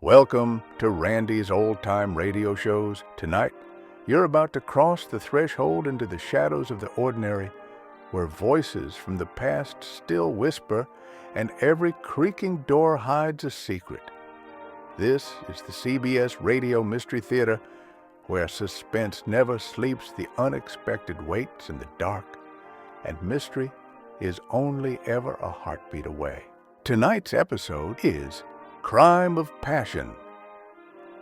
Welcome to Randy's Old Time Radio Shows. Tonight, you're about to cross the threshold into the shadows of the ordinary, where voices from the past still whisper and every creaking door hides a secret. This is the CBS Radio Mystery Theater, where suspense never sleeps, the unexpected waits in the dark, and mystery is only ever a heartbeat away. Tonight's episode is Crime of Passion,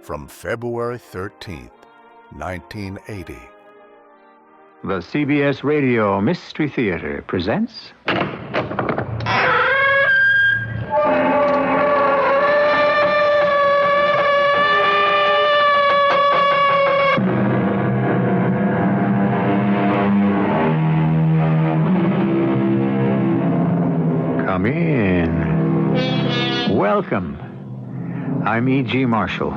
from February 13th, 1980. The CBS Radio Mystery Theater presents... Come in. Welcome. I'm E.G. Marshall.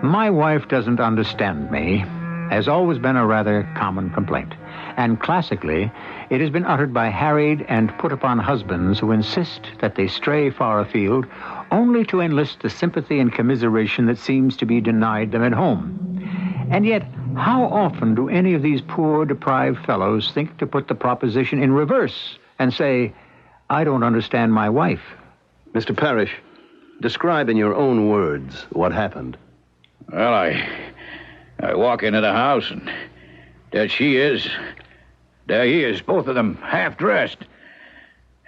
My wife doesn't understand me has always been a rather common complaint. And classically, it has been uttered by harried and put-upon husbands who insist that they stray far afield only to enlist the sympathy and commiseration that seems to be denied them at home. And yet, how often do any of these poor, deprived fellows think to put the proposition in reverse and say, I don't understand my wife? Mr. Parrish, describe in your own words what happened. Well, I walk into the house, and there she is. There he is, both of them, half-dressed.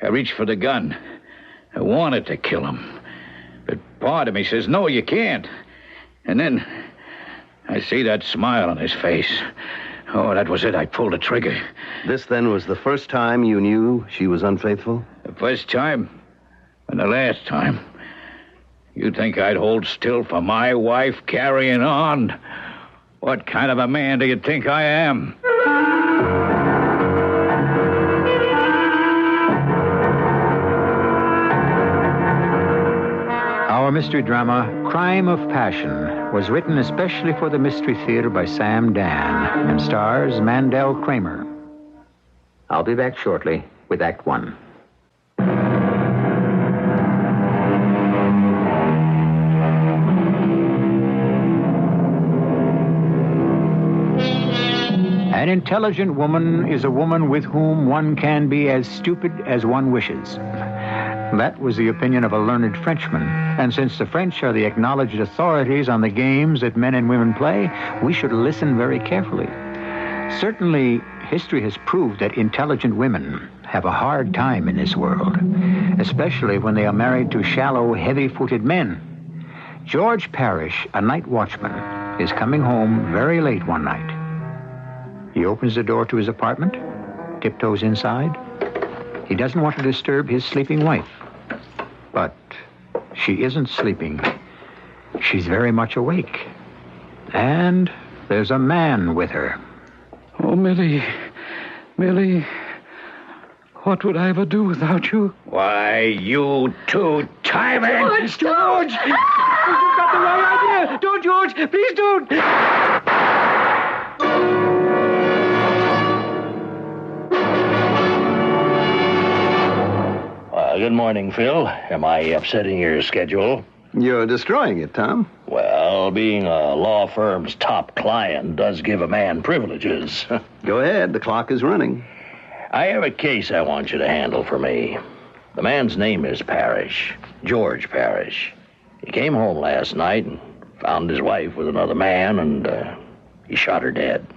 I reached for the gun. I wanted to kill him. But part of me says, no, you can't. And then I see that smile on his face. Oh, that was it. I pulled the trigger. This, then, was the first time you knew she was unfaithful? The first time and the last time. You think I'd hold still for my wife carrying on? What kind of a man do you think I am? Our mystery drama, Crime of Passion, was written especially for the Mystery Theater by Sam Dan and stars Mandel Kramer. I'll be back shortly with Act One. An intelligent woman is a woman with whom one can be as stupid as one wishes. That was the opinion of a learned Frenchman. And since the French are the acknowledged authorities on the games that men and women play, we should listen very carefully. Certainly, history has proved that intelligent women have a hard time in this world, especially when they are married to shallow, heavy-footed men. George Parrish, a night watchman, is coming home very late one night. He opens the door to his apartment, tiptoes inside. He doesn't want to disturb his sleeping wife. But she isn't sleeping. She's very much awake. And there's a man with her. Oh, Millie, what would I ever do without you? Why, you two, Chime! George! You've got the wrong idea! Don't, George! Please don't! Good morning, Phil. Am I upsetting your schedule? You're destroying it, Tom. Well, being a law firm's top client does give a man privileges. Go ahead. The clock is running. I have a case I want you to handle for me. The man's name is Parrish, George Parrish. He came home last night and found his wife with another man, and he shot her dead.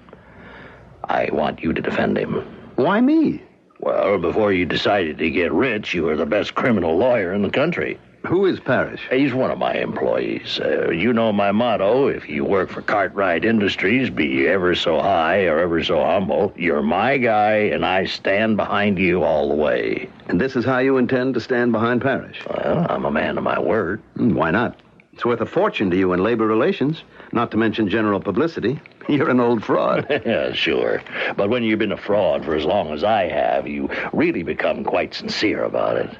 I want you to defend him. Why me? Well, before you decided to get rich, you were the best criminal lawyer in the country. Who is Parrish? He's one of my employees. You know my motto, if you work for Cartwright Industries, be ever so high or ever so humble, you're my guy, and I stand behind you all the way. And this is how you intend to stand behind Parrish? Well, I'm a man of my word. Why not? It's worth a fortune to you in labor relations, not to mention general publicity. You're an old fraud. Yeah, sure. But when you've been a fraud for as long as I have, you really become quite sincere about it.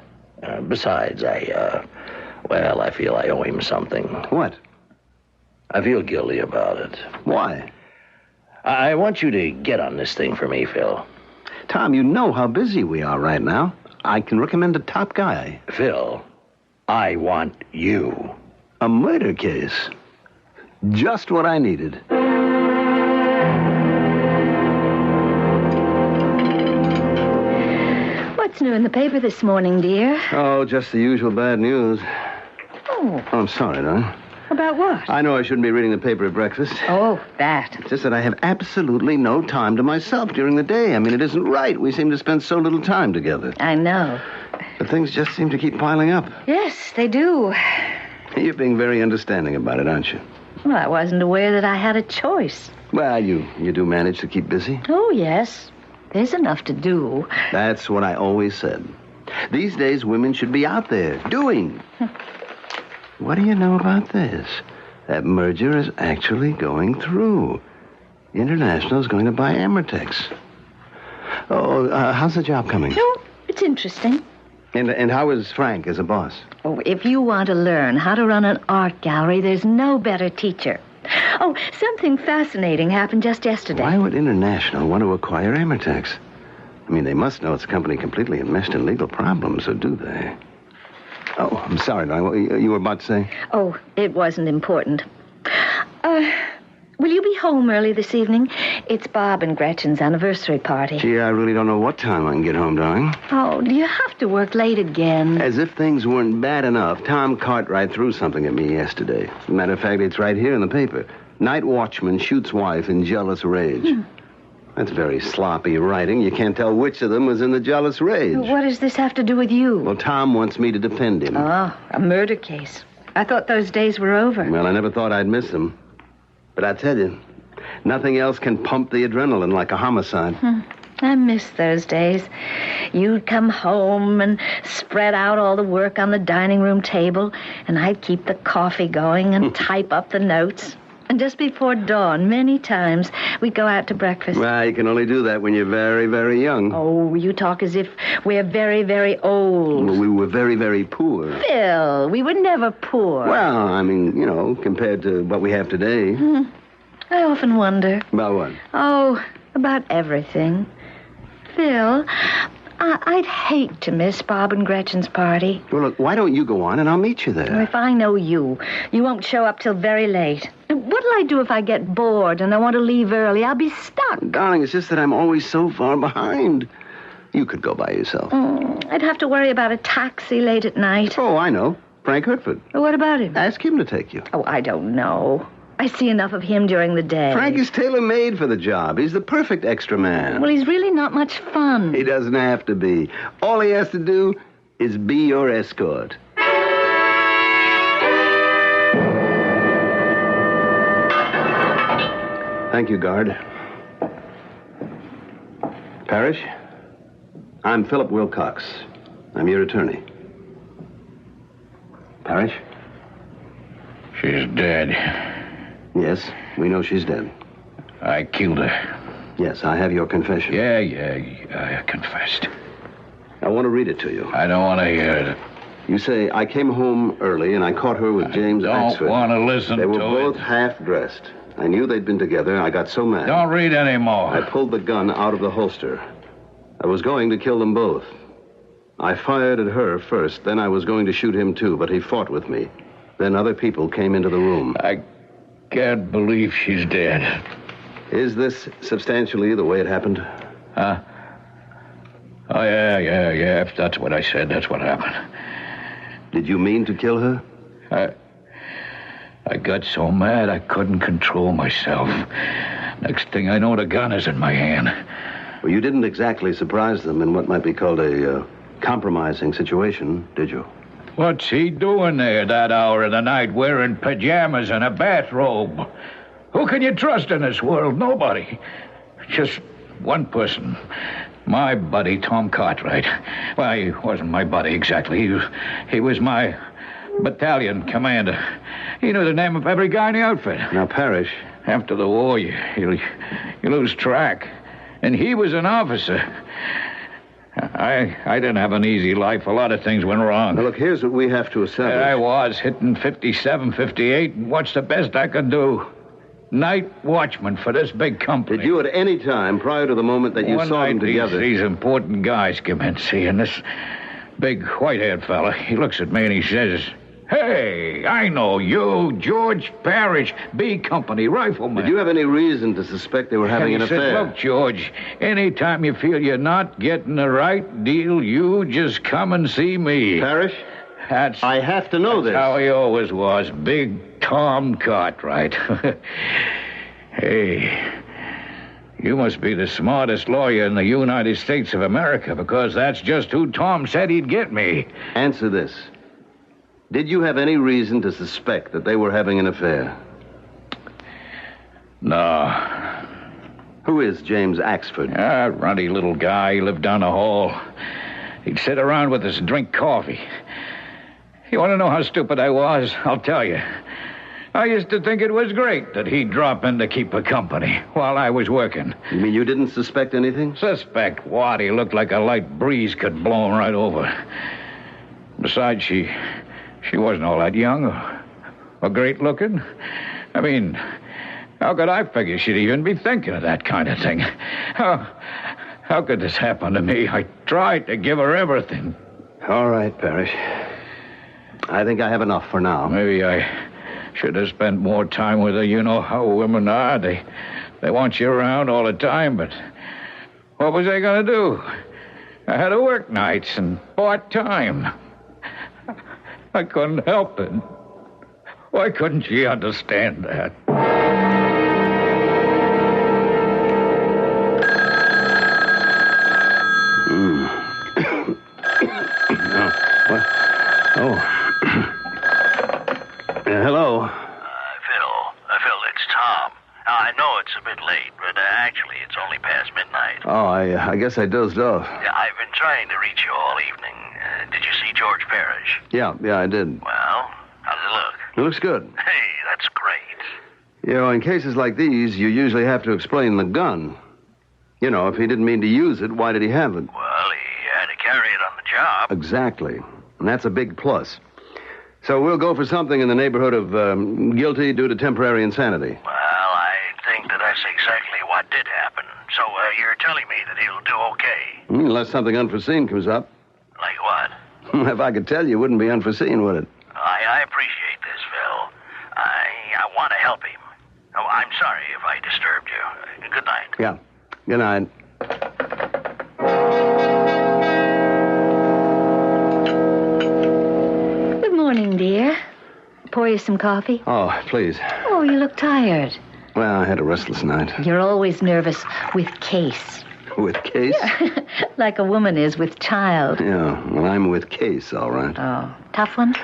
Besides, I feel I owe him something. What? I feel guilty about it. Why? I want you to get on this thing for me, Phil. Tom, you know how busy we are right now. I can recommend a top guy. Phil, I want you. A murder case. Just what I needed. What's new in the paper this morning, dear? Oh, just the usual bad news. Oh, Oh, I'm sorry, darling. about what? I know I shouldn't be reading the paper at breakfast. Oh, that. It's just that I have absolutely no time to myself during the day. I mean, it isn't right. We seem to spend so little time together. I know. But things just seem to keep piling up. Yes, they do. You're being very understanding about it, aren't you? Well, I wasn't aware that I had a choice. Well, you do manage to keep busy. Oh, yes. There's enough to do. That's what I always said. These days, women should be out there, doing. What do you know about this? That merger is actually going through. International is going to buy Amertex. Oh, how's the job coming? No, it's interesting. And how is Frank as a boss? Oh, if you want to learn how to run an art gallery, there's no better teacher. Oh, something fascinating happened just yesterday. Why would International want to acquire Amertex? I mean, they must know it's a company completely enmeshed in legal problems, or do they? Oh, I'm sorry, darling. What you were about to say? Oh, it wasn't important. Will you be home early this evening? It's Bob and Gretchen's anniversary party. Gee, I really don't know what time I can get home, darling. Oh, do you have to work late again? As if things weren't bad enough, Tom Cartwright threw something at me yesterday. As a matter of fact, it's right here in the paper. Night watchman shoots wife in jealous rage. That's very sloppy writing. You can't tell which of them was in the jealous rage. What does this have to do with you? Well, Tom wants me to defend him. Oh, a murder case. I thought those days were over. Well, I never thought I'd miss them. But I tell you, nothing else can pump the adrenaline like a homicide. I miss those days. You'd come home and spread out all the work on the dining room table, and I'd keep the coffee going and type up the notes. And just before dawn, many times, we'd go out to breakfast. Well, you can only do that when you're very, very young. Oh, you talk as if we're very, very old. Well, we were very, very poor. Phil, we were never poor. Well, I mean, compared to what we have today. I often wonder. About what? Oh, about everything. Phil, I'd hate to miss Bob and Gretchen's party. Well, look, why don't you go on and I'll meet you there? If I know you won't show up till very late. What'll I do if I get bored and I want to leave early? I'll be stuck. Darling, it's just that I'm always so far behind. You could go by yourself. I'd have to worry about a taxi late at night. Oh, I know. Frank Hertford. What about him? Ask him to take you. Oh, I don't know. I see enough of him during the day. Frank is tailor-made for the job. He's the perfect extra man. Well, he's really not much fun. He doesn't have to be. All he has to do is be your escort. Thank you, guard. Parrish? I'm Philip Wilcox. I'm your attorney. Parrish? She's dead. Yes, we know she's dead. I killed her. Yes, I have your confession. Yeah, I confessed. I want to read it to you. I don't want to hear it. You say, I came home early and I caught her with James Axford. Don't want to listen They to were it. both half-dressed. I knew they'd been together. I got so mad. Don't read anymore. I pulled the gun out of the holster. I was going to kill them both. I fired at her first, then I was going to shoot him too, but he fought with me. Then other people came into the room. I can't believe she's dead. Is this substantially the way it happened? Huh? Oh, yeah. If that's what I said, that's what happened. Did you mean to kill her? I got so mad I couldn't control myself. Next thing I know, the gun is in my hand. Well, you didn't exactly surprise them in what might be called a compromising situation, did you? What's he doing there that hour of the night wearing pajamas and a bathrobe? Who can you trust in this world? Nobody. Just one person. My buddy, Tom Cartwright. Well, he wasn't my buddy exactly. He was my battalion commander. He knew the name of every guy in the outfit. Now, Parrish. After the war, you lose track. And he was an officer. I didn't have an easy life. A lot of things went wrong. Now, look, here's what we have to establish. There I was, hitting 57, 58, and what's the best I could do? Night watchman for this big company. Did you at any time, prior to the moment that you saw them together... These important guys come in seeing this big white-haired fella. He looks at me and he says, "Hey, I know you, George Parrish, B Company rifleman." Did you have any reason to suspect they were having an And he said, affair? "Look, George, anytime you feel you're not getting the right deal, you just come and see me." Parrish? I have to know this. That's how he always was. Big Tom Cartwright. Hey, you must be the smartest lawyer in the United States of America, because that's just who Tom said he'd get me. Answer this. Did you have any reason to suspect that they were having an affair? No. Who is James Axford? A runty little guy. He lived down the hall. He'd sit around with us and drink coffee. You want to know how stupid I was? I'll tell you. I used to think it was great that he'd drop in to keep her company while I was working. You mean you didn't suspect anything? Suspect what? He looked like a light breeze could blow him right over. Besides, she wasn't all that young or great looking. I mean, how could I figure she'd even be thinking of that kind of thing? How could this happen to me? I tried to give her everything. All right, Parrish. I think I have enough for now. Maybe I should have spent more time with her. You know how women are. They want you around all the time, but what was I going to do? I had to work nights and part-time. I couldn't help it. Why couldn't she understand that? Hello. Phil, it's Tom. I know it's a bit late, but actually it's only past midnight. Oh, I guess I dozed off. Yeah, I've been trying to reach you all evening. Did you see George Parrish? Yeah, I did. Well, how does it look? It looks good. Hey, that's great. You know, in cases like these, you usually have to explain the gun. You know, if he didn't mean to use it, why did he have it? Well, he had to carry it on the job. Exactly. And that's a big plus. So we'll go for something in the neighborhood of guilty due to temporary insanity. Well, I think that's exactly what did happen. So you're telling me that he'll do okay? Unless something unforeseen comes up. Like what? If I could tell you, it wouldn't be unforeseen, would it? I appreciate this, Phil. I want to help him. Oh, I'm sorry if I disturbed you. Good night. Yeah. Good night. Good morning, dear. Pour you some coffee? Oh, please. Oh, you look tired. Well, I had a restless night. You're always nervous with Case. With Case? Like a woman is with child. Yeah, well, I'm with Case, all right. Oh, tough one?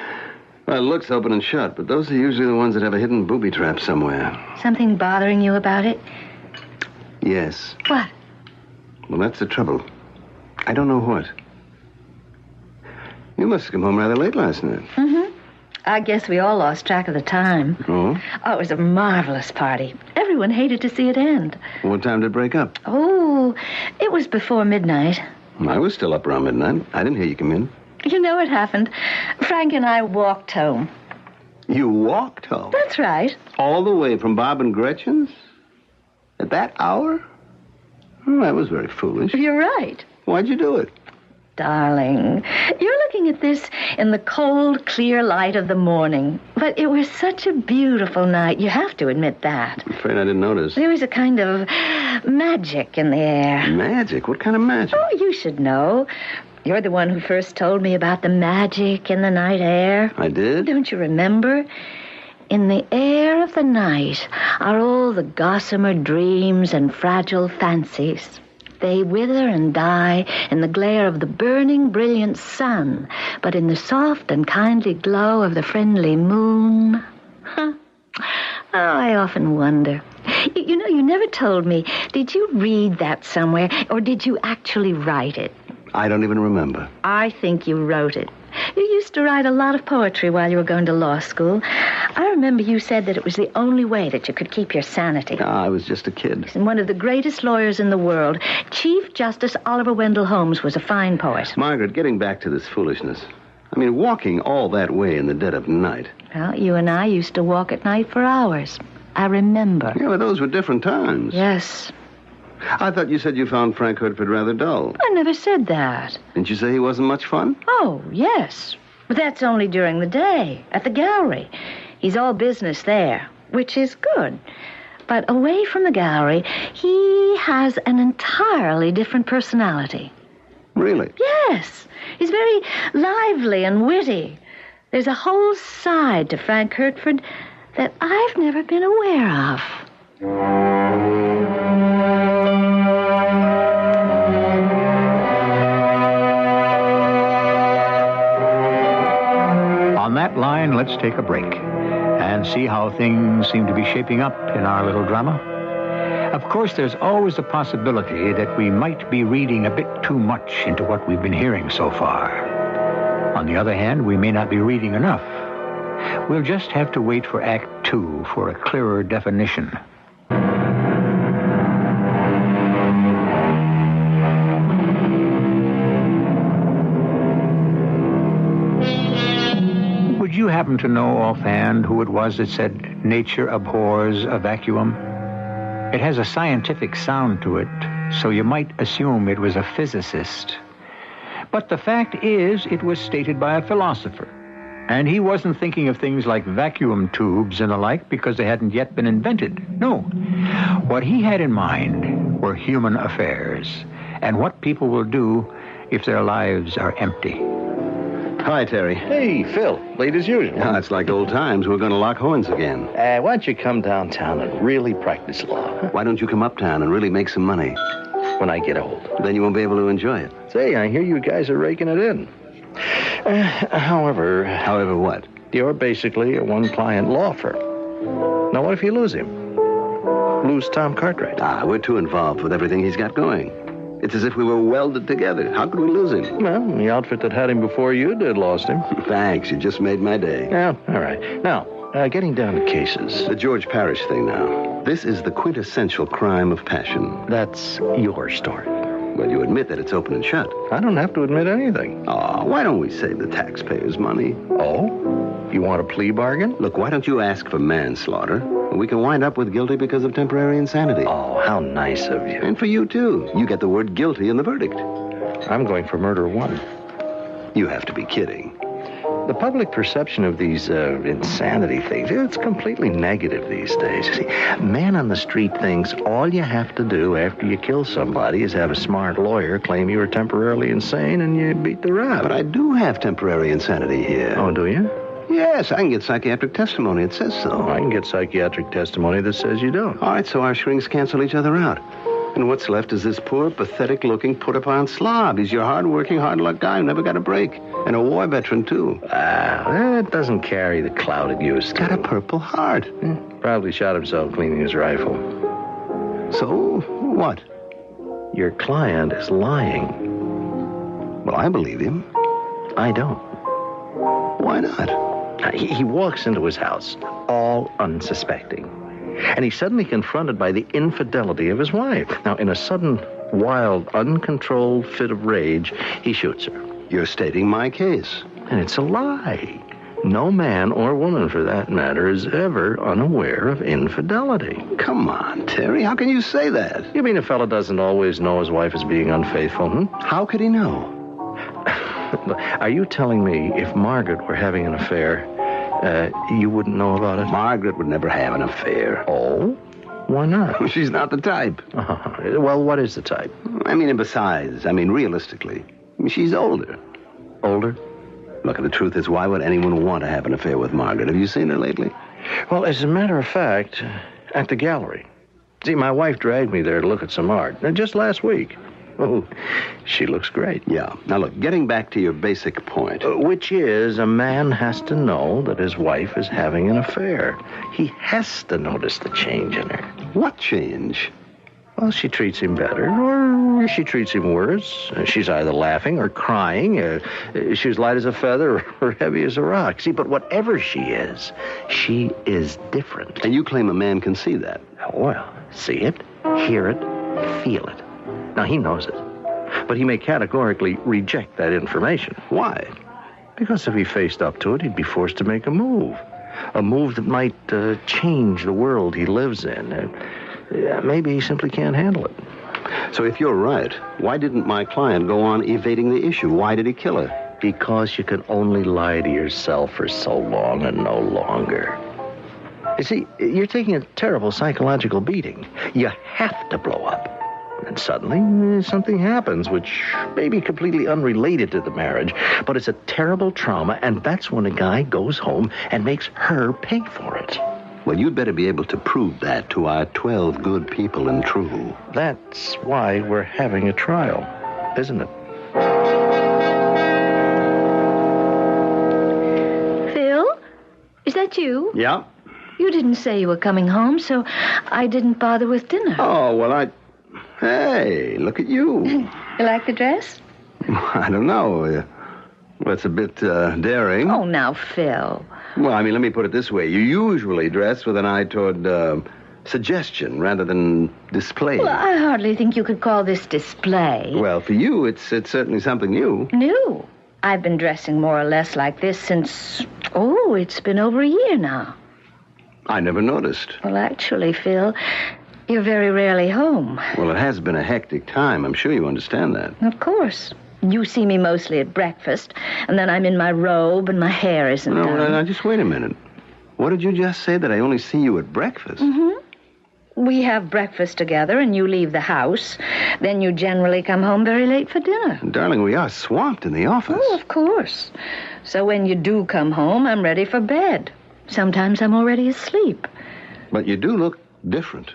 Well, it looks open and shut, but those are usually the ones that have a hidden booby trap somewhere. Something bothering you about it? Yes. What? Well, that's the trouble. I don't know what. You must have come home rather late last night. Mm-hmm. I guess we all lost track of the time. Oh? Oh, it was a marvelous party. Everyone hated to see it end. What time did it break up? Oh, it was before midnight. I was still up around midnight. I didn't hear you come in. You know what happened? Frank and I walked home. You walked home? That's right. All the way from Bob and Gretchen's? At that hour? Oh, that was very foolish. You're right. Why'd you do it? Darling, you're looking at this in the cold, clear light of the morning. But it was such a beautiful night. You have to admit that. I'm afraid I didn't notice. There was a kind of magic in the air. Magic? What kind of magic? Oh, you should know. You're the one who first told me about the magic in the night air. I did? Don't you remember? In the air of the night are all the gossamer dreams and fragile fancies. They wither and die in the glare of the burning, brilliant sun, but in the soft and kindly glow of the friendly moon. Huh. Oh, I often wonder. You know, you never told me. Did you read that somewhere, or did you actually write it? I don't even remember. I think you wrote it. You used to write a lot of poetry while you were going to law school. I remember you said that it was the only way that you could keep your sanity. I was just a kid. And one of the greatest lawyers in the world, Chief Justice Oliver Wendell Holmes, was a fine poet. Margaret, getting back to this foolishness. I mean, walking all that way in the dead of night. Well, you and I used to walk at night for hours. I remember. Yeah, but those were different times. Yes. I thought you said you found Frank Hertford rather dull. I never said that. Didn't you say he wasn't much fun? Oh, yes. But that's only during the day, at the gallery. He's all business there, which is good. But away from the gallery, he has an entirely different personality. Really? Yes. He's very lively and witty. There's a whole side to Frank Hertford that I've never been aware of. On that line, let's take a break and see how things seem to be shaping up in our little drama. Of course, there's always the possibility that we might be reading a bit too much into what we've been hearing so far. On the other hand, we may not be reading enough. We'll just have to wait for Act 2 for a clearer definition. Would you happen to know offhand who it was that said nature abhors a vacuum? It has a scientific sound to it, so you might assume it was a physicist. But the fact is, it was stated by a philosopher. And he wasn't thinking of things like vacuum tubes and the like because they hadn't yet been invented. No. What he had in mind were human affairs and what people will do if their lives are empty. Hi, Terry. Hey, Phil. Late as usual. Yeah, it's like old times. We're going to lock horns again. Why don't you come downtown and really practice law? Why don't you come uptown and really make some money? When I get old. Then you won't be able to enjoy it. Say, I hear you guys are raking it in. However... However what? You're basically a one-client law firm. Now, what if you lose him? Lose Tom Cartwright? We're too involved with everything he's got going. It's as if we were welded together. How could we lose him? Well, the outfit that had him before you did lost him. Thanks. You just made my day. Yeah, all right. Now, getting down to cases. The George Parrish thing now. This is the quintessential crime of passion. That's your story. Well, you admit that it's open and shut. I don't have to admit anything. Oh, why don't we save the taxpayers' money? Oh? You want a plea bargain? Look, why don't you ask for manslaughter? We can wind up with guilty because of temporary insanity. Oh, how nice of you. And for you, too. You get the word guilty in the verdict. I'm going for murder 1. You have to be kidding. The public perception of these insanity things, it's completely negative these days. You see, man on the street thinks all you have to do after you kill somebody is have a smart lawyer claim you were temporarily insane and you beat the rap. But I do have temporary insanity here. Oh, do you? Yes, I can get psychiatric testimony. It says so. Oh, I can get psychiatric testimony that says you don't. All right, so our shrinks cancel each other out. And what's left is this poor, pathetic-looking, put-upon slob. He's your hard-working, hard-luck guy who never got a break. And a war veteran, too. That doesn't carry the clout it used to. Got a Purple Heart. Probably shot himself cleaning his rifle. So, what? Your client is lying. Well, I believe him. I don't. Why not? He walks into his house, all unsuspecting. And he's suddenly confronted by the infidelity of his wife. Now, in a sudden, wild, uncontrolled fit of rage, he shoots her. You're stating my case. And it's a lie. No man or woman, for that matter, is ever unaware of infidelity. Come on, Terry. How can you say that? You mean a fella doesn't always know his wife is being unfaithful, How could he know? Are you telling me if Margaret were having an affair, you wouldn't know about it? Margaret would never have an affair. Oh? Why not? She's not the type. Well, what is the type? And besides, realistically, she's older. Older? Look, the truth is, why would anyone want to have an affair with Margaret? Have you seen her lately? Well, as a matter of fact, at the gallery. See, my wife dragged me there to look at some art, just last week. Oh, she looks great. Yeah. Now, look, getting back to your basic point. Which is, a man has to know that his wife is having an affair. He has to notice the change in her. What change? Well, she treats him better, or she treats him worse. She's either laughing or crying. She's light as a feather or heavy as a rock. See, but whatever she is different. And you claim a man can see that? Well, see it, hear it, feel it. Now, he knows it. But he may categorically reject that information. Why? Because if he faced up to it, he'd be forced to make a move. A move that might change the world he lives in. Maybe he simply can't handle it. So if you're right, why didn't my client go on evading the issue? Why did he kill her? Because you can only lie to yourself for so long and no longer. You see, you're taking a terrible psychological beating. You have to blow up. And suddenly, something happens, which may be completely unrelated to the marriage, but it's a terrible trauma, and that's when a guy goes home and makes her pay for it. Well, you'd better be able to prove that to our 12 good people and true. That's why we're having a trial, isn't it? Phil? Is that you? Yeah? You didn't say you were coming home, so I didn't bother with dinner. Oh, well, Hey, look at you. You like the dress? I don't know. Well, it's a bit daring. Oh, now, Phil. Well, I mean, let me put it this way. You usually dress with an eye toward suggestion rather than display. Well, I hardly think you could call this display. Well, for you, it's certainly something new. New? I've been dressing more or less like this since, it's been over a year now. I never noticed. Well, actually, Phil, you're very rarely home. Well, it has been a hectic time. I'm sure you understand that. Of course. You see me mostly at breakfast, and then I'm in my robe and my hair isn't done. No, just wait a minute. What did you just say, that I only see you at breakfast? Mm-hmm. We have breakfast together, and you leave the house. Then you generally come home very late for dinner. Darling, we are swamped in the office. Oh, of course. So when you do come home, I'm ready for bed. Sometimes I'm already asleep. But you do look different.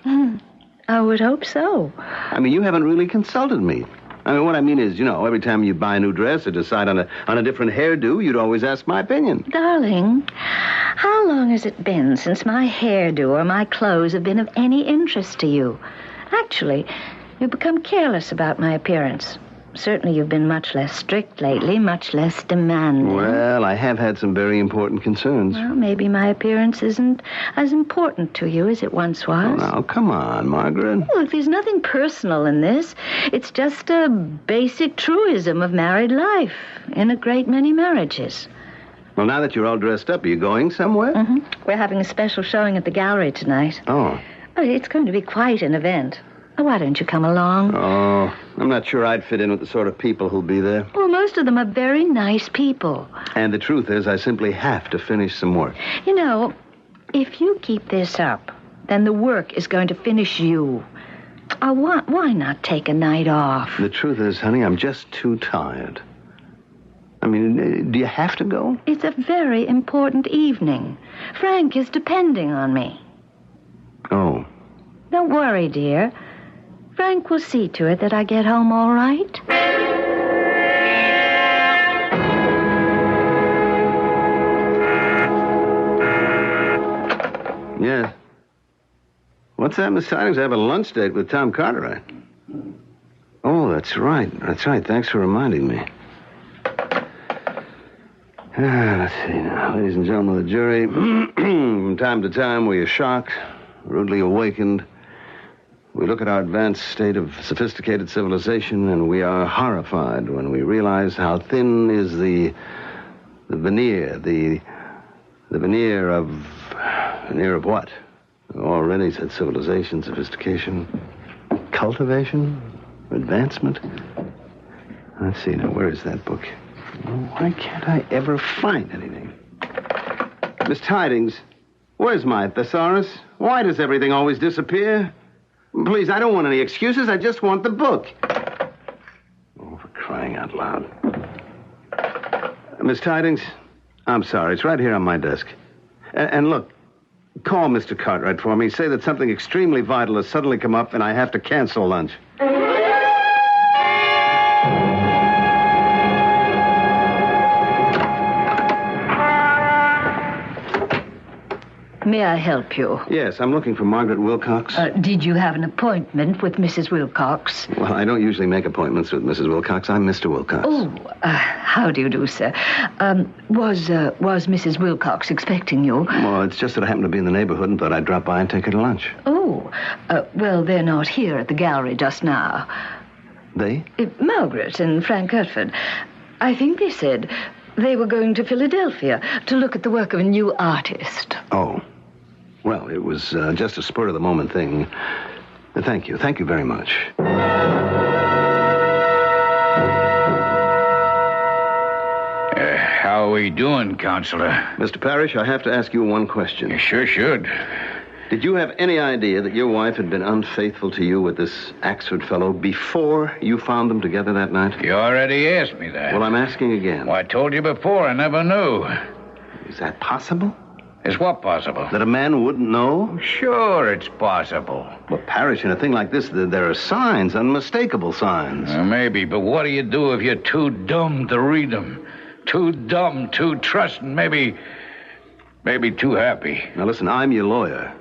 I would hope so. I mean, you haven't really consulted me. I mean, what I mean is, every time you buy a new dress or decide on a different hairdo, you'd always ask my opinion. Darling, how long has it been since my hairdo or my clothes have been of any interest to you? Actually, you've become careless about my appearance. Certainly you've been much less strict lately, much less demanding. Well, I have had some very important concerns. Well, maybe my appearance isn't as important to you as it once was. Oh, now, come on, Margaret. Look, there's nothing personal in this. It's just a basic truism of married life in a great many marriages. Well, now that you're all dressed up, are you going somewhere? Mm-hmm. We're having a special showing at the gallery tonight. Oh. It's going to be quite an event. Why don't you come along? Oh, I'm not sure I'd fit in with the sort of people who'll be there. Well, most of them are very nice people. And the truth is, I simply have to finish some work. If you keep this up, then the work is going to finish you. Why not take a night off? The truth is, honey, I'm just too tired. I mean, do you have to go? It's a very important evening. Frank is depending on me. Oh. Don't worry, dear. Frank will see to it that I get home all right. Yes. What's that, Miss Tidings? I have a lunch date with Tom Cartwright. Oh, that's right. That's right. Thanks for reminding me. Let's see now. Ladies and gentlemen of the jury, from time to time we are shocked, rudely awakened. We look at our advanced state of sophisticated civilization, and we are horrified when we realize how thin is the veneer, the veneer of what? Already said civilization, sophistication, cultivation, advancement. Let's see now, where is that book? Why can't I ever find anything? Miss Tidings, where's my thesaurus? Why does everything always disappear? Please, I don't want any excuses. I just want the book. Oh, for crying out loud. Miss Tidings, I'm sorry. It's right here on my desk. And look, call Mr. Cartwright for me. Say that something extremely vital has suddenly come up and I have to cancel lunch. May I help you? Yes, I'm looking for Margaret Wilcox. Did you have an appointment with Mrs. Wilcox? Well, I don't usually make appointments with Mrs. Wilcox. I'm Mr. Wilcox. Oh, how do you do, sir? Was Mrs. Wilcox expecting you? Well, it's just that I happened to be in the neighborhood and thought I'd drop by and take her to lunch. Oh, well, they're not here at the gallery just now. They? Margaret and Frank Hertford. I think they said they were going to Philadelphia to look at the work of a new artist. Oh. Well, it was just a spur-of-the-moment thing. Thank you. Thank you very much. How are we doing, Counselor? Mr. Parrish, I have to ask you one question. You sure should. Did you have any idea that your wife had been unfaithful to you with this Axford fellow before you found them together that night? You already asked me that. Well, I'm asking again. Well, I told you before. I never knew. Is that possible? Is what possible? That a man wouldn't know? Sure, it's possible. Well, Parrish, in a thing like this, there are signs, unmistakable signs. Maybe, but what do you do if you're too dumb to read them? Too dumb, too trusting, maybe too happy. Now, listen, I'm your lawyer.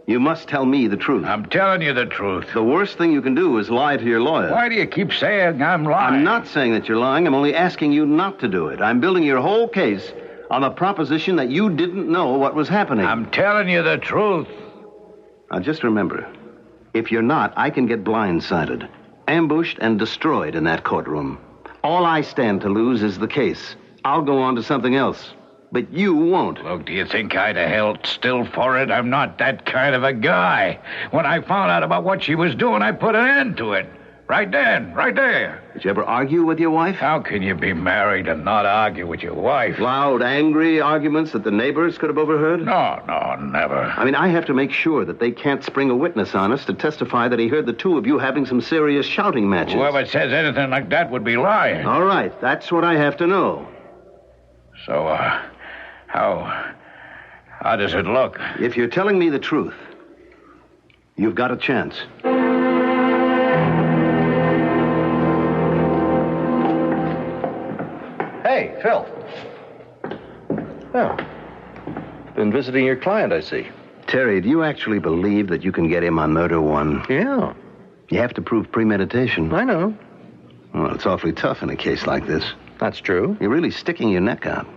You must tell me the truth. I'm telling you the truth. The worst thing you can do is lie to your lawyer. Why do you keep saying I'm lying? I'm not saying that you're lying. I'm only asking you not to do it. I'm building your whole case on the proposition that you didn't know what was happening. I'm telling you the truth. Now, just remember, if you're not, I can get blindsided, ambushed, and destroyed in that courtroom. All I stand to lose is the case. I'll go on to something else. But you won't. Look, do you think I'd have held still for it? I'm not that kind of a guy. When I found out about what she was doing, I put an end to it. Right then, right there. Did you ever argue with your wife? How can you be married and not argue with your wife? Loud, angry arguments that the neighbors could have overheard? No, never. I mean, I have to make sure that they can't spring a witness on us to testify that he heard the two of you having some serious shouting matches. Whoever says anything like that would be lying. All right, that's what I have to know. So, how does it look? If you're telling me the truth, you've got a chance. Hey, Phil. Oh. Been visiting your client, I see. Terry, do you actually believe that you can get him on murder one? Yeah. You have to prove premeditation. I know. Well, it's awfully tough in a case like this. That's true. You're really sticking your neck out.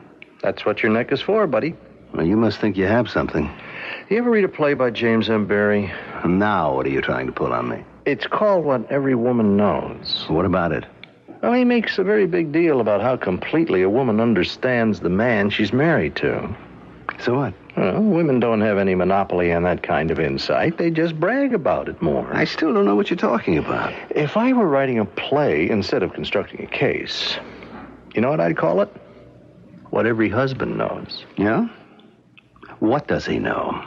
That's what your neck is for, buddy. Well, you must think you have something. You ever read a play by James M. Barrie? Now, what are you trying to pull on me? It's called What Every Woman Knows. What about it? Well, he makes a very big deal about how completely a woman understands the man she's married to. So what? Well, women don't have any monopoly on that kind of insight. They just brag about it more. I still don't know what you're talking about. If I were writing a play instead of constructing a case, you know what I'd call it? What Every Husband Knows. Yeah? What does he know?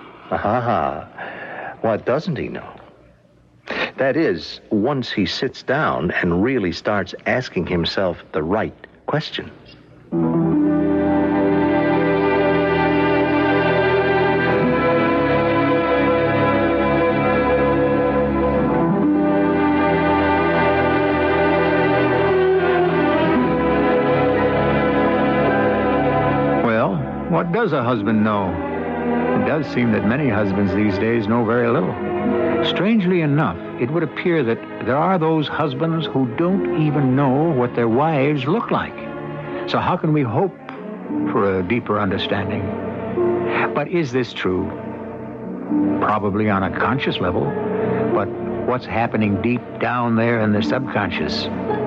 What doesn't he know? That is, once he sits down and really starts asking himself the right questions. Well, what does a husband know? It does seem that many husbands these days know very little. Strangely enough, it would appear that there are those husbands who don't even know what their wives look like. So how can we hope for a deeper understanding? But is this true? Probably on a conscious level. But what's happening deep down there in the subconscious?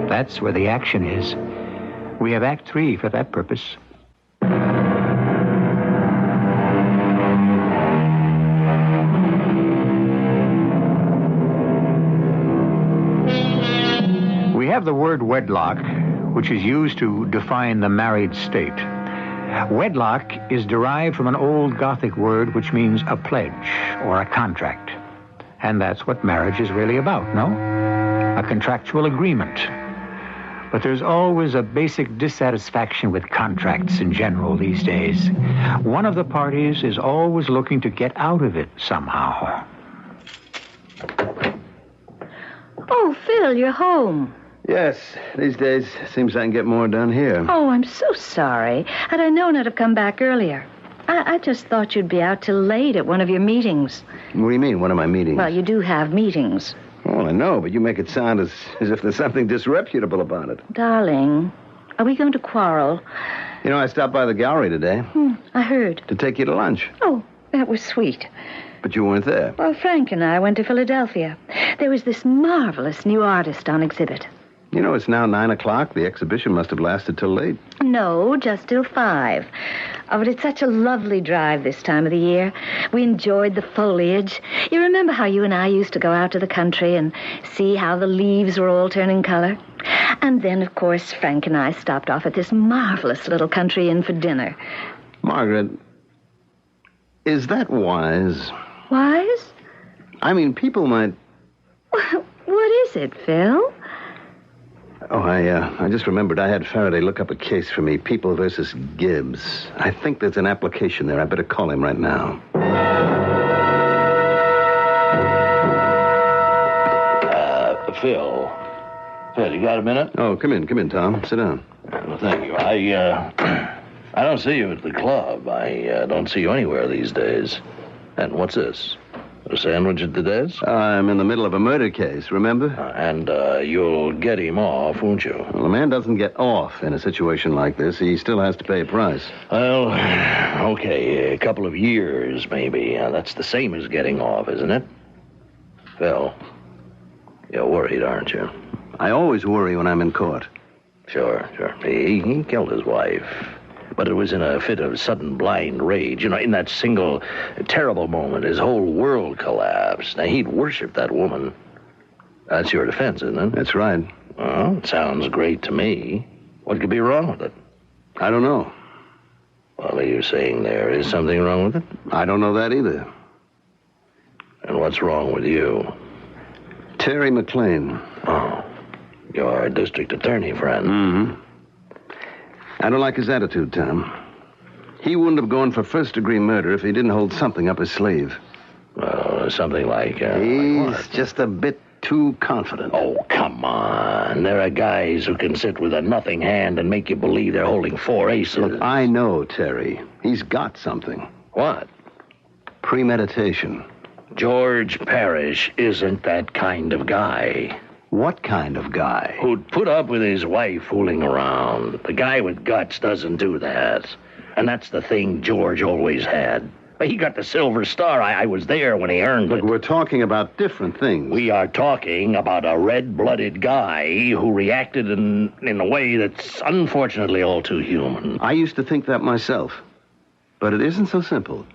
That's where the action is. We have Act 3 for that purpose. We have the word wedlock, which is used to define the married state. Wedlock is derived from an old Gothic word which means a pledge or a contract. And that's what marriage is really about, no? A contractual agreement. But there's always a basic dissatisfaction with contracts in general these days. One of the parties is always looking to get out of it somehow. Oh, Phil, you're home. Yes, these days seems I can get more done here. Oh, I'm so sorry. Had I known I'd have come back earlier. I just thought you'd be out till late at one of your meetings. What do you mean, one of my meetings? Well, you do have meetings. Well, I know, but you make it sound as if there's something disreputable about it. Darling, are we going to quarrel? You know, I stopped by the gallery today. I heard. To take you to lunch. Oh, that was sweet. But you weren't there. Well, Frank and I went to Philadelphia. There was this marvelous new artist on exhibit. You know, it's now 9 o'clock. The exhibition must have lasted till late. No, just till 5. Oh, but it's such a lovely drive this time of the year. We enjoyed the foliage. You remember how you and I used to go out to the country and see how the leaves were all turning color? And then, of course, Frank and I stopped off at this marvelous little country inn for dinner. Margaret, is that wise? Wise? I mean, people might... What is it, Phil? Oh, I just remembered I had Faraday look up a case for me, People versus Gibbs. I think there's an application there. I better call him right now. Phil, you got a minute? Oh, come in, Tom. Sit down. Well, thank you. I don't see you at the club. I don't see you anywhere these days. And what's this? A sandwich at the desk? I'm in the middle of a murder case, remember? And you'll get him off, won't you? Well, a man doesn't get off in a situation like this. He still has to pay a price. Well, okay, a couple of years, maybe. That's the same as getting off, isn't it? Phil, you're worried, aren't you? I always worry when I'm in court. Sure. He killed his wife. But it was in a fit of sudden blind rage. You know, in that single terrible moment, his whole world collapsed. Now, he'd worshipped that woman. That's your defense, isn't it? That's right. Well, it sounds great to me. What could be wrong with it? I don't know. Well, are you saying there is something wrong with it? I don't know that either. And what's wrong with you? Terry McLean. Oh, your district attorney friend. Mm-hmm. I don't like his attitude, Tom. He wouldn't have gone for first-degree murder if he didn't hold something up his sleeve. Well, something like... He's like what? just a bit too confident. Oh, come on. There are guys who can sit with a nothing hand and make you believe they're holding 4 aces. Look, I know Terry. He's got something. What? Premeditation. George Parrish isn't that kind of guy. What kind of guy? Who'd put up with his wife fooling around. The guy with guts doesn't do that. And that's the thing George always had. He got the Silver Star. I was there when he earned it. Look, we're talking about different things. We are talking about a red-blooded guy who reacted in a way that's unfortunately all too human. I used to think that myself. But it isn't so simple.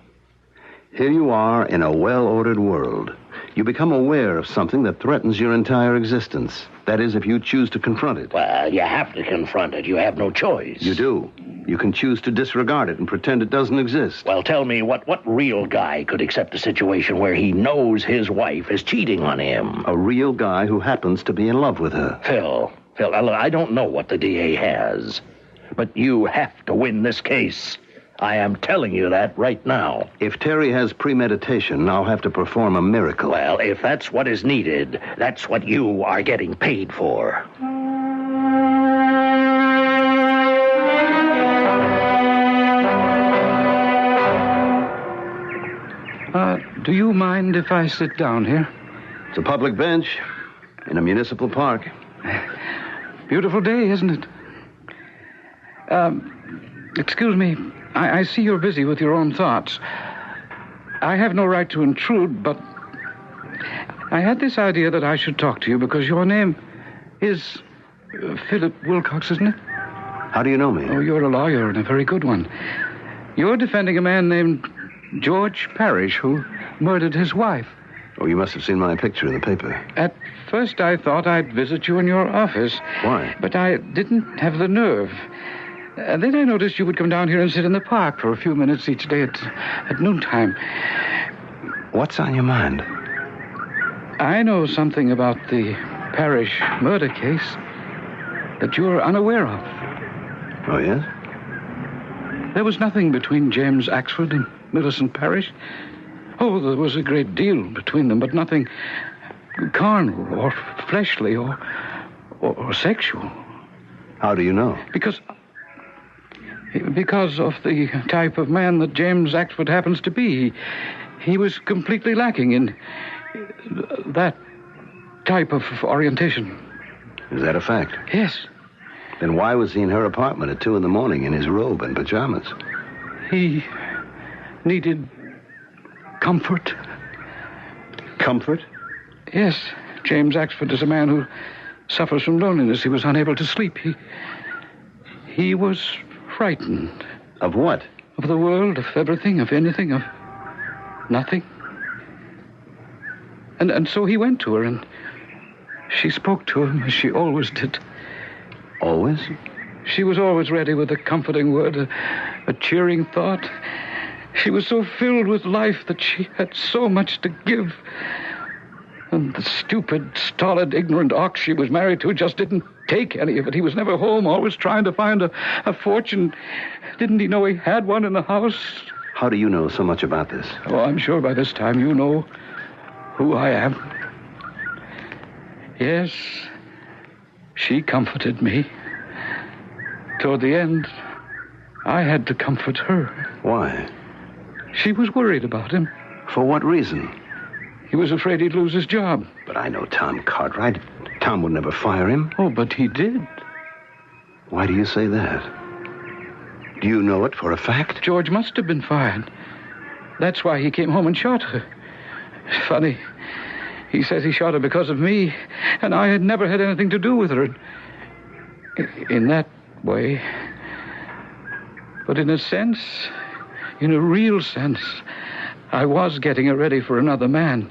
Here you are in a well-ordered world. You become aware of something that threatens your entire existence. That is, if you choose to confront it. Well, you have to confront it. You have no choice. You do. You can choose to disregard it and pretend it doesn't exist. Well, tell me, what real guy could accept a situation where he knows his wife is cheating on him? A real guy who happens to be in love with her. Phil, I don't know what the DA has, but you have to win this case. I am telling you that right now. If Terry has premeditation, I'll have to perform a miracle. Well, if that's what is needed, that's what you are getting paid for. Do you mind if I sit down here? It's a public bench in a municipal park. Beautiful day, isn't it? Excuse me. I see you're busy with your own thoughts. I have no right to intrude, but I had this idea that I should talk to you because your name is Philip Wilcox, isn't it? How do you know me? Oh, you're a lawyer and a very good one. You're defending a man named George Parrish who murdered his wife. Oh, you must have seen my picture in the paper. At first I thought I'd visit you in your office. Why? But I didn't have the nerve. Then I noticed you would come down here and sit in the park for a few minutes each day at noontime. What's on your mind? I know something about the Parrish murder case that you're unaware of. Oh, yes? There was nothing between James Axford and Millicent Parrish. Oh, there was a great deal between them, but nothing carnal or fleshly or sexual. How do you know? Because of the type of man that James Axford happens to be. He was completely lacking in that type of orientation. Is that a fact? Yes. Then why was he in her apartment at 2 a.m. in his robe and pajamas? He needed comfort. Comfort? Yes. James Axford is a man who suffers from loneliness. He was unable to sleep. He was frightened. Of what? Of the world, of everything, of anything, of nothing. And so he went to her, and she spoke to him as she always did. Always? She was always ready with a comforting word, a cheering thought. She was so filled with life that she had so much to give. And the stupid, stolid, ignorant ox she was married to just didn't take any of it. He was never home, always trying to find a fortune. Didn't he know he had one in the house? How do you know so much about this? Oh, I'm sure by this time you know who I am. Yes, she comforted me. Toward the end, I had to comfort her. Why? She was worried about him. For what reason? He was afraid he'd lose his job. But I know Tom Cartwright. Tom would never fire him. Oh, but he did. Why do you say that? Do you know it for a fact? George must have been fired. That's why he came home and shot her. Funny. He says he shot her because of me, and I had never had anything to do with her. In that way. But in a sense, in a real sense, I was getting her ready for another man.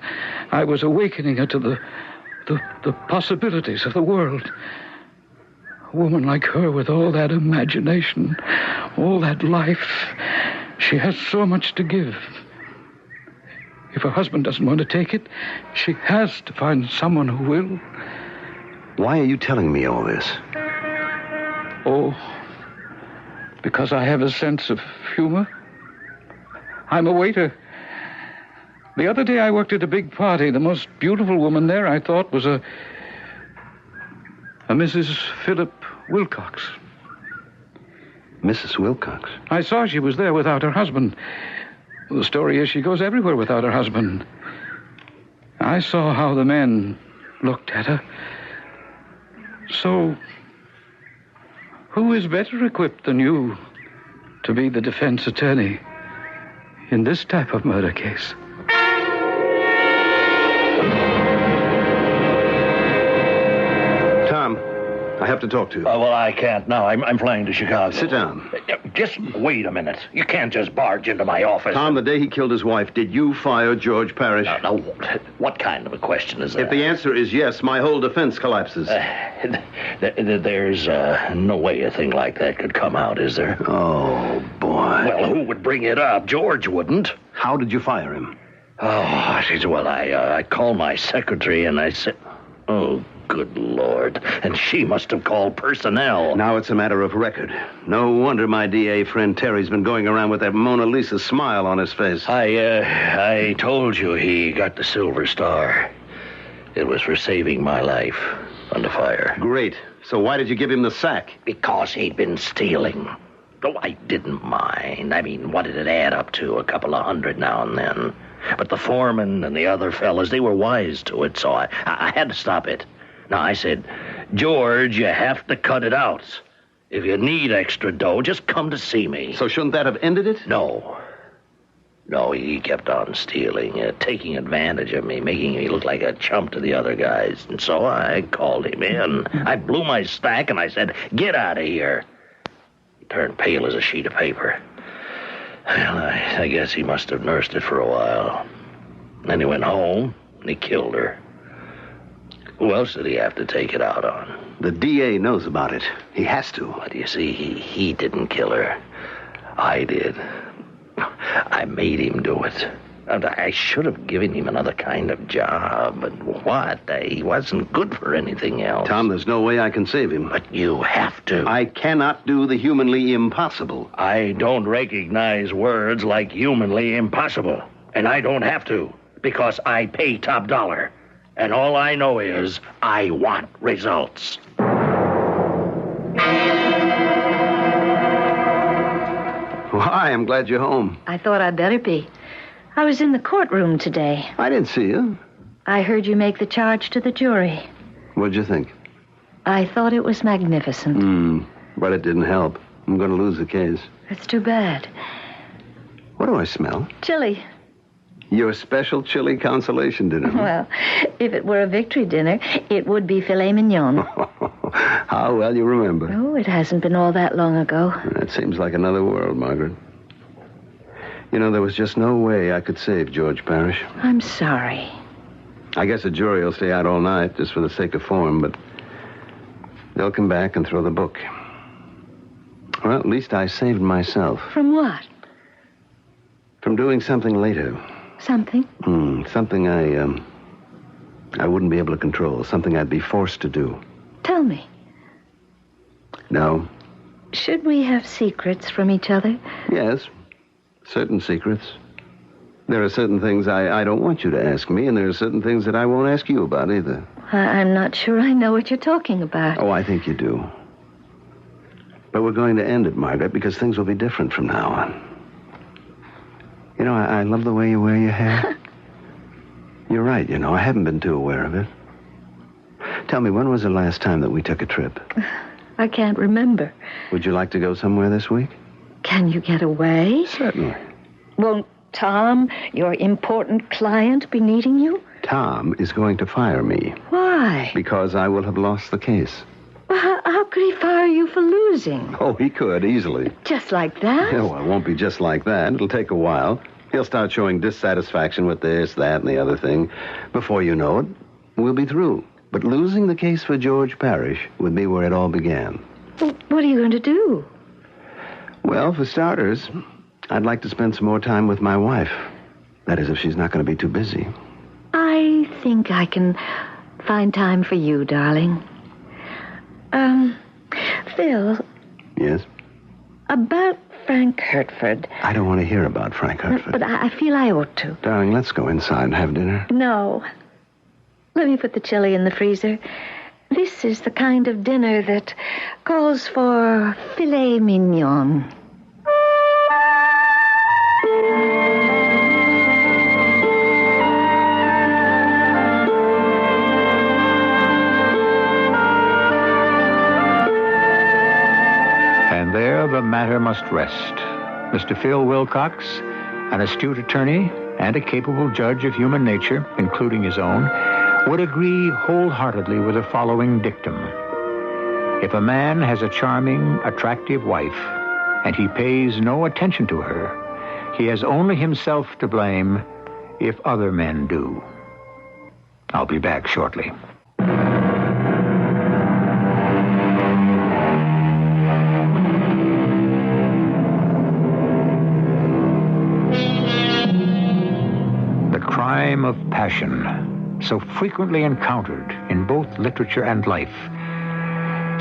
I was awakening her to the possibilities of the world. A woman like her with all that imagination, all that life. She has so much to give. If her husband doesn't want to take it, she has to find someone who will. Why are you telling me all this? Oh, because I have a sense of humor. I'm a waiter. The other day I worked at a big party. The most beautiful woman there, I thought, was a Mrs. Philip Wilcox. Mrs. Wilcox? I saw she was there without her husband. The story is she goes everywhere without her husband. I saw how the men looked at her. So, who is better equipped than you to be the defense attorney in this type of murder case? Tom, I have to talk to you. Well, I can't now. I'm flying to Chicago. Sit down. Just wait a minute. You can't just barge into my office. Tom, the day he killed his wife, did you fire George Parrish? Now, what kind of a question is that? If the answer is yes, my whole defense collapses. There's no way a thing like that could come out, is there? Oh, boy. Well, who would bring it up? George wouldn't. How did you fire him? Oh, well, I called my secretary and I said, oh, good Lord. And she must have called personnel. Now it's a matter of record. No wonder my DA friend Terry's been going around with that Mona Lisa smile on his face. I told you he got the Silver Star. It was for saving my life under fire. Great. So why did you give him the sack? Because he'd been stealing. Oh, I didn't mind. I mean, what did it add up to? A couple of $100 now and then. But the foreman and the other fellas, they were wise to it, so I had to stop it. Now, I said, George, you have to cut it out. If you need extra dough, just come to see me. So shouldn't that have ended it? No, he kept on stealing, taking advantage of me, making me look like a chump to the other guys. And so I called him in. I blew my stack, and I said, get out of here. He turned pale as a sheet of paper. Well, I guess he must have nursed it for a while. Then he went home, and he killed her. Who else did he have to take it out on? The DA knows about it. He has to. But you see, he didn't kill her. I did. I made him do it. And I should have given him another kind of job, but what? He wasn't good for anything else. Tom, there's no way I can save him. But you have to. I cannot do the humanly impossible. I don't recognize words like humanly impossible. And I don't have to, because I pay top dollar. And all I know is I want results. Why, I'm glad you're home. I thought I'd better be. I was in the courtroom today. I didn't see you. I heard you make the charge to the jury. What'd you think? I thought it was magnificent. But it didn't help. I'm going to lose the case. That's too bad. What do I smell? Chili. Your special chili consolation dinner. Well, if it were a victory dinner, it would be filet mignon. How well you remember. Oh, it hasn't been all that long ago. That seems like another world, Margaret. You know, there was just no way I could save George Parrish. I'm sorry. I guess the jury will stay out all night just for the sake of form, but they'll come back and throw the book. Well, at least I saved myself. From what? From doing something later. Something? Something I wouldn't be able to control. Something I'd be forced to do. Tell me. No. Should we have secrets from each other? Yes. Certain secrets. There are certain things I don't want you to ask me, and there are certain things that I won't ask you about either. I'm not sure I know what you're talking about. Oh, I think you do. But we're going to end it, Margaret, because things will be different from now on. You know, I love the way you wear your hair. You're right, you know, I haven't been too aware of it. Tell me, when was the last time that we took a trip? I can't remember. Would you like to go somewhere this week? Can you get away? Certainly. Won't Tom, your important client, be needing you? Tom is going to fire me. Why? Because I will have lost the case. Well, how could he fire you for losing? Oh, he could, easily. Just like that? Yeah, well, it won't be just like that. It'll take a while. He'll start showing dissatisfaction with this, that, and the other thing. Before you know it, we'll be through. But losing the case for George Parrish would be where it all began. Well, what are you going to do? Well, for starters, I'd like to spend some more time with my wife. That is, if she's not going to be too busy. I think I can find time for you, darling. Phil. Yes? About Frank Hertford. I don't want to hear about Frank Hertford. But I feel I ought to. Darling, let's go inside and have dinner. No. Let me put the chili in the freezer. This is the kind of dinner that calls for filet mignon. And there the matter must rest. Mr. Phil Wilcox, an astute attorney and a capable judge of human nature, including his own, would agree wholeheartedly with the following dictum. If a man has a charming, attractive wife, and he pays no attention to her, he has only himself to blame if other men do. I'll be back shortly. The crime of passion, so frequently encountered in both literature and life,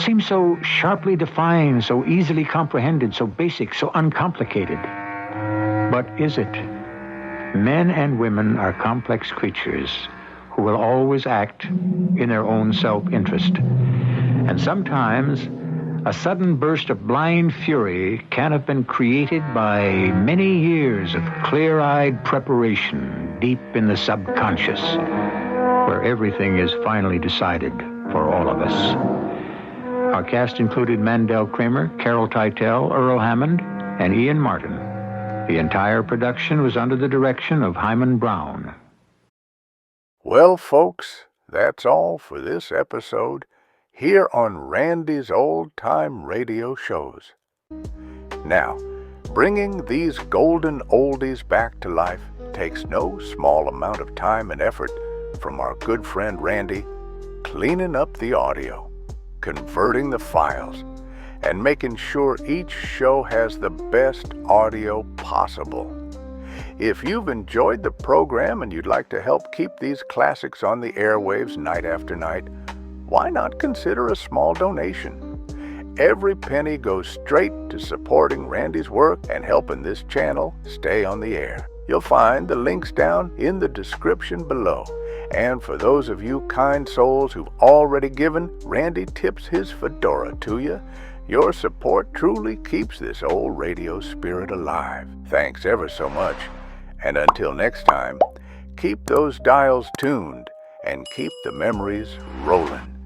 seems so sharply defined, so easily comprehended, so basic, so uncomplicated. But is it? Men and women are complex creatures who will always act in their own self-interest. And sometimes a sudden burst of blind fury can have been created by many years of clear-eyed preparation deep in the subconscious, where everything is finally decided for all of us. Our cast included Mandel Kramer, Carol Teitel, Earl Hammond, and Ian Martin. The entire production was under the direction of Hyman Brown. Well, folks, that's all for this episode here on Randy's Old Time Radio Shows. Now, bringing these golden oldies back to life takes no small amount of time and effort from our good friend Randy, cleaning up the audio, converting the files, and making sure each show has the best audio possible. If you've enjoyed the program and you'd like to help keep these classics on the airwaves night after night, why not consider a small donation? Every penny goes straight to supporting Randy's work and helping this channel stay on the air. You'll find the links down in the description below. And for those of you kind souls who've already given, Randy tips his fedora to you. Your support truly keeps this old radio spirit alive. Thanks ever so much. And until next time, keep those dials tuned and keep the memories rolling.